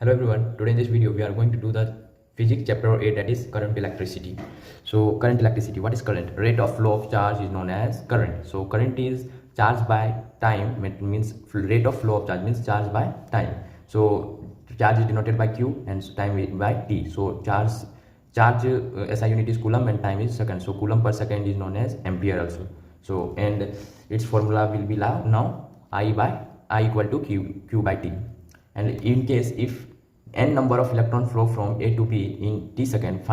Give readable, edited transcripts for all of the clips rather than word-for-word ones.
Hello everyone, today in this video we are going to do the physics chapter 8, that is current electricity. So current electricity, what is current? Rate of flow of charge is known as current. So current is charge by time, it means rate of flow of charge means charge by time. So charge is denoted by Q and time is by T. So charge SI unit is coulomb and time is second. So coulomb per second is known as ampere also. So and its formula will be now I equal to Q by T. And in case if n number of electron flow from A to B in t second,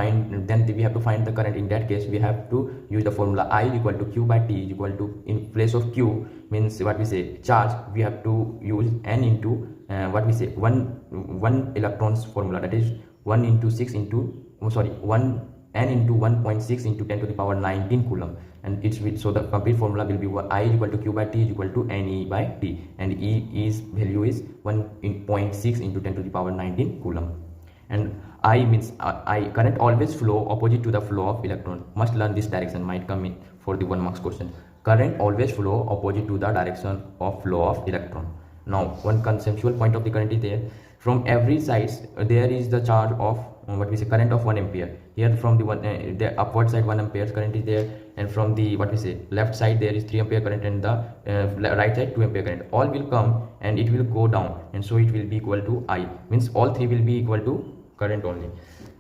then we have to find the current. In that case we have to use the formula I equal to Q by T is equal to, in place of Q means what we say charge, we have to use n into what we say one electrons formula, that is 1 into 6 into 1 n into 1.6 into 10 to the power 19 coulomb. And it's with, so the complete formula will be I equal to Q by T is equal to Ne by T, and E's value is 1.6 into 10 to the power 19 coulomb. And I means current always flow opposite to the flow of electron. Must learn this direction, might come in for the 1 marks question. Current always flow opposite to the direction of flow of electron. Now one conceptual point of the current is there. From every side there is the charge of what we say current of 1 ampere. Here from the upward side 1 ampere current is there, and from the what we say left side there is 3 ampere current, and the right side 2 ampere current. All will come and it will go down, and so it will be equal to I, means all three will be equal to current only.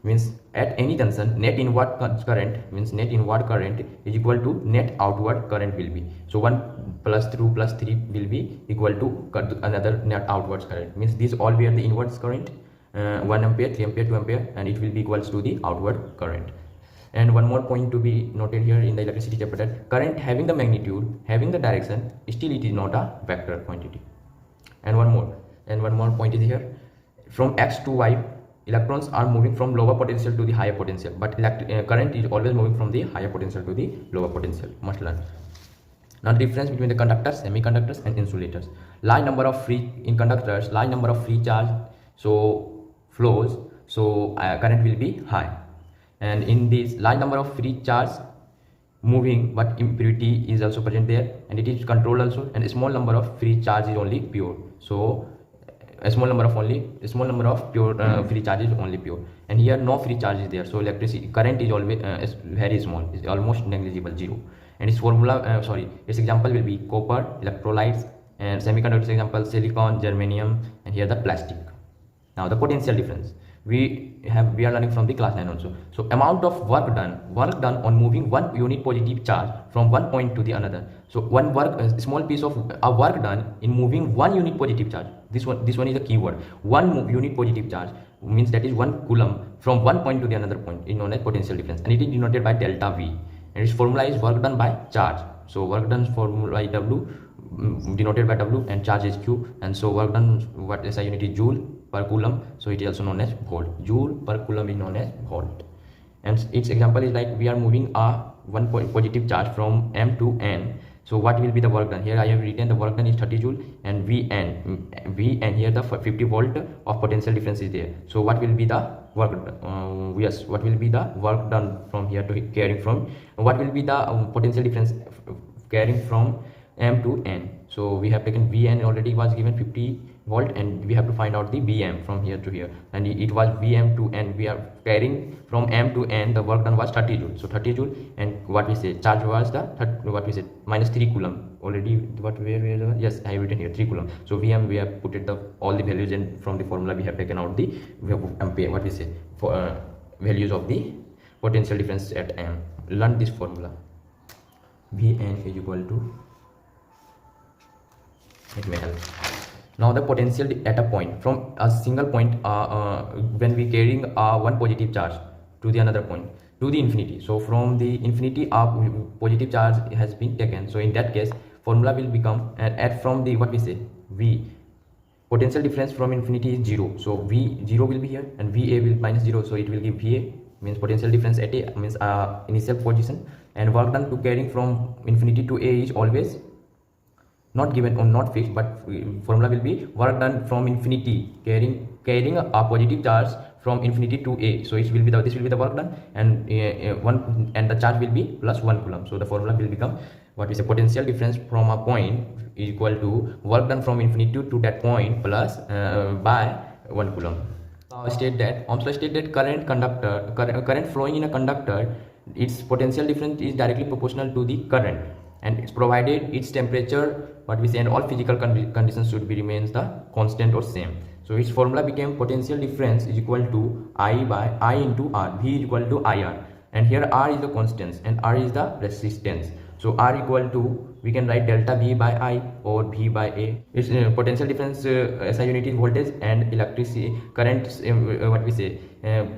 Means at any junction net inward current means net inward current is equal to net outward current will be. So 1 plus 2 plus 3 will be equal to another net outwards current, means these all were the inwards current, 1 ampere, 3 ampere, 2 ampere, and it will be equals to the outward current. And one more point to be noted here in the electricity chapter, that current having the magnitude, having the direction, still it is not a vector quantity. And one more point is here, from X to Y electrons are moving from lower potential to the higher potential, but current is always moving from the higher potential to the lower potential. Must learn. Now the difference between the conductors, semiconductors and insulators. Large number of free in conductors, large number of free charge so flows, so current will be high. And in this large number of free charge moving, but impurity is also present there, and it is controlled also, and a small number of free charge is only pure. So a small number of pure free charge is only pure, and here no free charge is there. So electricity current is always very small, is almost negligible, 0. And its formula its example will be copper, electrolytes, and semiconductors example silicon, germanium, and here the plastic. Now the potential difference we are learning from the class 9 also. So amount of work done on moving 1 unit positive charge from one point to the another. So a small piece of work done in moving 1 unit positive charge. This one is the keyword. 1 unit positive charge means that is 1 coulomb from one point to the another point is known as potential difference, and it is denoted by delta V, and its formula is work done by charge. So work done formula by W, denoted by W, and charge is Q, and so work done, what SI unit is joule per coulomb, so it is also known as volt. Joule per coulomb is known as volt. And its example is like we are moving a 1 positive charge from M to N. So what will be the work done? Here I have written the work done is 30 joule, and Vn here the 50 volt of potential difference is there. So what will be the work what will be the work done from here to carrying from, what will be the potential difference carrying from M to N? So we have taken Vn already was given 50 volt, and we have to find out the Vm from here to here, and it was Vm to N. We are carrying from M to N, the work done was 30 joule. So 30 joule, and what we say charge was the minus 3 coulomb already. Yes, I have written here 3 coulomb. So Vm we have put it all the values, and from the formula we have taken out the ampere, for values of the potential difference at M. Learn this formula. Vn is equal to, it may help. Now the potential at a point, from a single point when we carrying 1 positive charge to the another point to the infinity. So from the infinity positive charge has been taken. So in that case formula will become, at from the V, potential difference from infinity is 0. So V0 will be here, and Va will minus 0. So it will give Va, means potential difference at A means initial position, and work done to carrying from infinity to A is always not given or not fixed, but formula will be work done from infinity carrying a positive charge from infinity to A. So it will be this will be the work done, and the charge will be plus 1 coulomb. So the formula will become potential difference from a point is equal to work done from infinity to that point plus by 1 coulomb. Ohm's law state that current flowing in a conductor, its potential difference is directly proportional to the current, and it's provided its temperature, what we say, and all physical conditions should be remains the constant or same. So its formula became potential difference is equal to I into R. V is equal to IR, and here R is the constants and R is the resistance. So R equal to, we can write delta V by I or V by A. Its potential difference SI unit is voltage, and electricity current, what we say,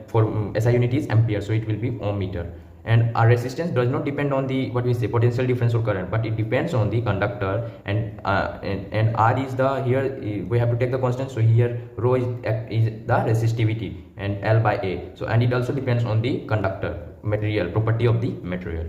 for SI unit is ampere, so it will be ohm meter. And our resistance does not depend on the, what we say, potential difference or current, but it depends on the conductor, and R is the, here we have to take the constant, so here rho is the resistivity, and L by A. So and it also depends on the conductor material, property of the material.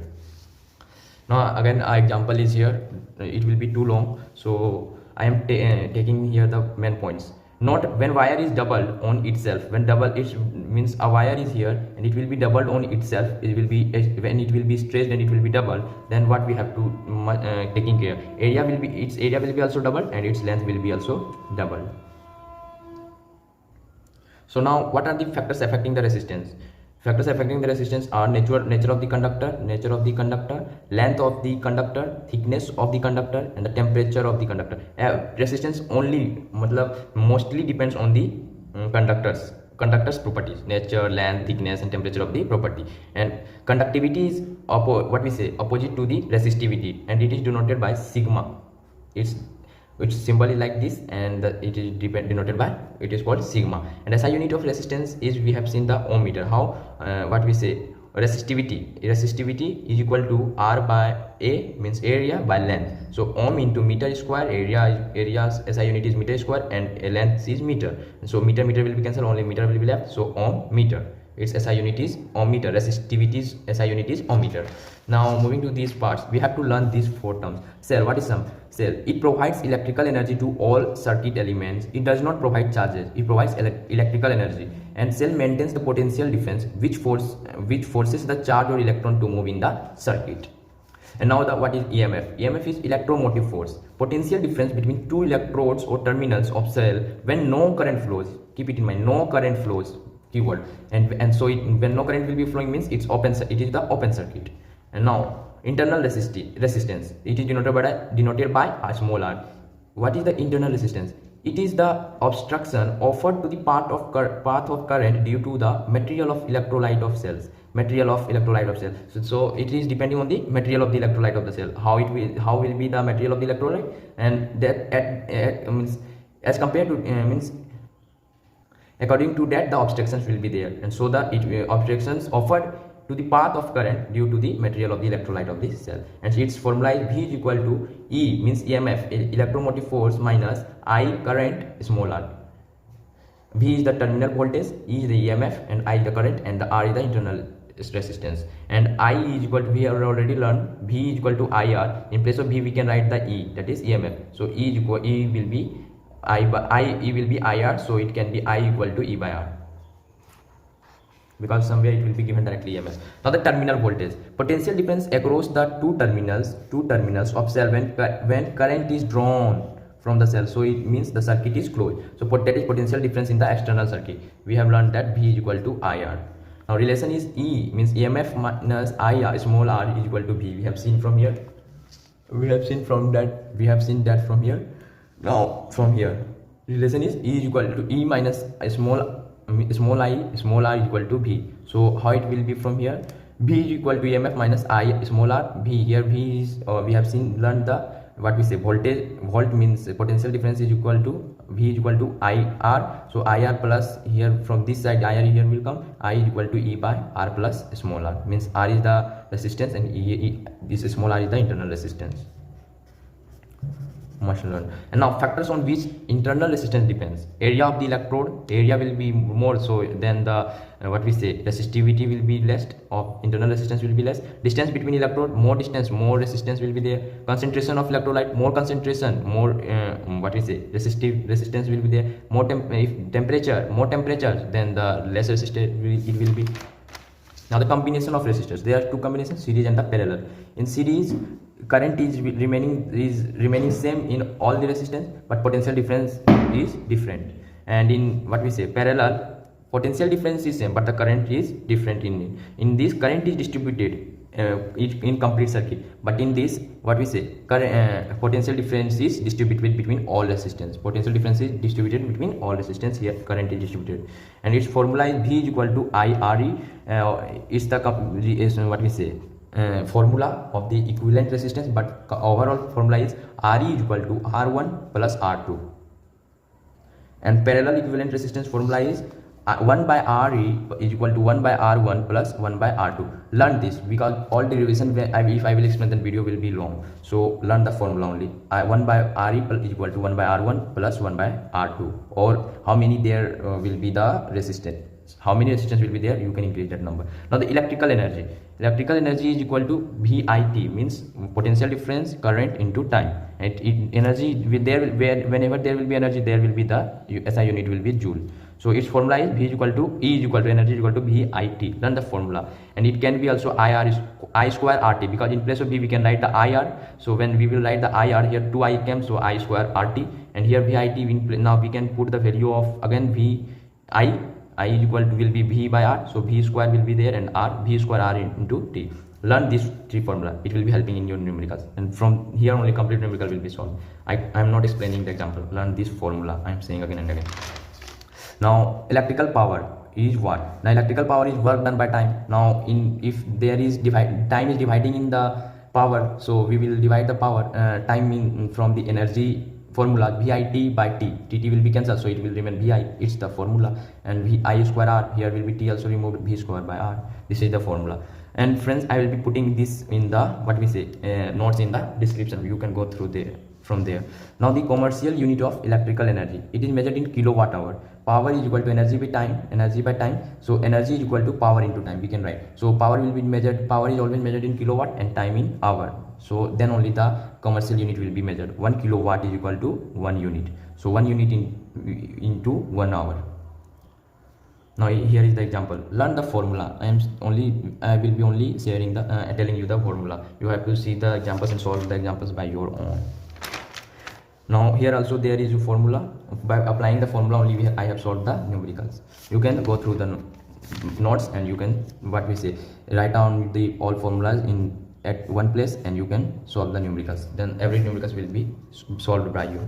Now again our example is here, it will be too long, so I am taking here the main points. Not when wire is doubled on itself. When double, it means a wire is here and it will be doubled on itself. It will be, when it will be stretched and it will be doubled, then what we have to taking care, area will be, its area will be also doubled and its length will be also doubled. So now what are the factors affecting the resistance? Factors affecting the resistance are nature of the conductor, length of the conductor, thickness of the conductor, and the temperature of the conductor. Resistance only, mostly depends on the conductor's properties, nature, length, thickness, and temperature of the property. And conductivity is what we say, opposite to the resistivity, and it is denoted by sigma. Its symbol is like this, and it is denoted by, it is called sigma. And SI unit of resistance is, we have seen the ohm meter. How, what we say, resistivity is equal to R by A, means area, by length. So ohm into meter square, area's SI unit is meter square, and length is meter. So meter will be cancelled, only meter will be left, so ohm meter. Its SI unit is ohm meter, resistivity's SI unit is ohm meter. Now moving to these parts, we have to learn these four terms. Cell, what is some? Cell, it provides electrical energy to all circuit elements. It does not provide charges, it provides electrical energy. And cell maintains the potential difference which forces the charge or electron to move in the circuit. And now what is EMF? EMF is electromotive force, potential difference between two electrodes or terminals of cell when no current flows. Keep it in mind, no current flows, keyword. And so when no current will be flowing, means it's open, it is the open circuit. And now internal resistance, it is denoted by a small r. What is the internal resistance? It is the obstruction offered to the path of current due to the material of electrolyte of cells. So it is depending on the material of the electrolyte of the cell. How will be the material of the electrolyte, and that means as compared to means according to that the obstructions will be there, and so the obstructions offered to the path of current due to the material of the electrolyte of the cell. And its formula is V is equal to E, means EMF, electromotive force, minus I, current, small r. V is the terminal voltage, E is the EMF, and I is the current, and the R is the internal resistance. And I is equal to, we have already learned, V is equal to IR. In place of V we can write the E, that is EMF. So E will be E will be IR, so it can be I equal to E by R, because somewhere it will be given directly EMF. Now the terminal voltage, potential difference across the two terminals of cell when current is drawn from the cell. So it means the circuit is closed. So that is potential difference in the external circuit. We have learned that V is equal to IR. Now relation is E, means EMF minus IR, small r, is equal to V. We have seen from here. We have seen that from here. Now from here, relation is E is equal to E minus small r is equal to V. So how it will be from here? V is equal to EMF minus I small r. V, here V is, we have learned the, what we say, voltage. Volt means potential difference is equal to V is equal to IR. So IR plus, here from this side IR here will come, I is equal to E by R plus small r, means R is the resistance and this small r is the internal resistance. Must learn. And now factors on which internal resistance depends. Area of the electrode, area will be more, so then the what we say, resistivity will be less, or internal resistance will be less. Distance between electrode, more distance, more resistance will be there. Concentration of electrolyte, more concentration, more what we say, resistance will be there. More more temperature, then the less resistance it will be. Now the combination of resistors, there are two combinations, series and the parallel. In series, current is remaining same in all the resistance, but potential difference is different. And in what we say, parallel, Potential difference is same, but the current is different. In this, current is distributed in complete circuit, but in this, what we say, current potential difference is distributed between all resistance. Potential difference is distributed between all resistance. Here current is distributed, and its formula is V is equal to IRE. Is the what we say, formula of the equivalent resistance, but overall formula is RE is equal to R1 plus R2, and parallel equivalent resistance formula is 1 by RE is equal to 1 by R1 plus 1 by R2. Learn this, because all derivation, if I will explain, then video will be long. So learn the formula only. 1 by RE is equal to 1 by R1 plus 1 by R2, or how many there will be the resistance. How many resistance will be there, you can increase that number. Now the electrical energy. Electrical energy is equal to VIT, means potential difference current into time. And energy with there, whenever there will be energy, there will be the SI unit will be joule. So its formula is V is equal to E is equal to energy is equal to VIT. Learn the formula. And it can be also IR is I square RT, because in place of V we can write the IR. So when we will write the IR, here 2I came, so I square RT, and here VIT. Now we can put the value of again VI. I is equal to will be V by R, so V square will be there, and R V square R into T. Learn this three formula, it will be helping in your numericals, and from here only complete numerical will be solved. I am not explaining the example. Learn this formula, I am saying again and again. Now electrical power is what? Now electrical power is work done by time. Now if there is time is dividing in the power, so we will divide the power time in from the energy formula VIT by T. TT will be cancelled, so it will remain VI. It's the formula. And VI square R, here will be T also removed, V square by R. This is the formula. And friends, I will be putting this in the what we say notes in the description. You can go through there from there. Now the commercial unit of electrical energy, it is measured in kilowatt hour. Power is equal to energy by time. So energy is equal to power into time, we can write. So power will be measured, power is always measured in kilowatt, and time in hour. So then only the commercial unit will be measured. 1 kilowatt is equal to 1 unit. So 1 unit into 1 hour. Now here is the example. Learn the formula. I will be only sharing the telling you the formula. You have to see the examples and solve the examples by your own. Now here also there is a formula. By applying the formula only I have solved the numericals. You can go through the notes, and you can what we say write down the all formulas in at one place, and you can solve the numericals. Then every numericals will be solved by you.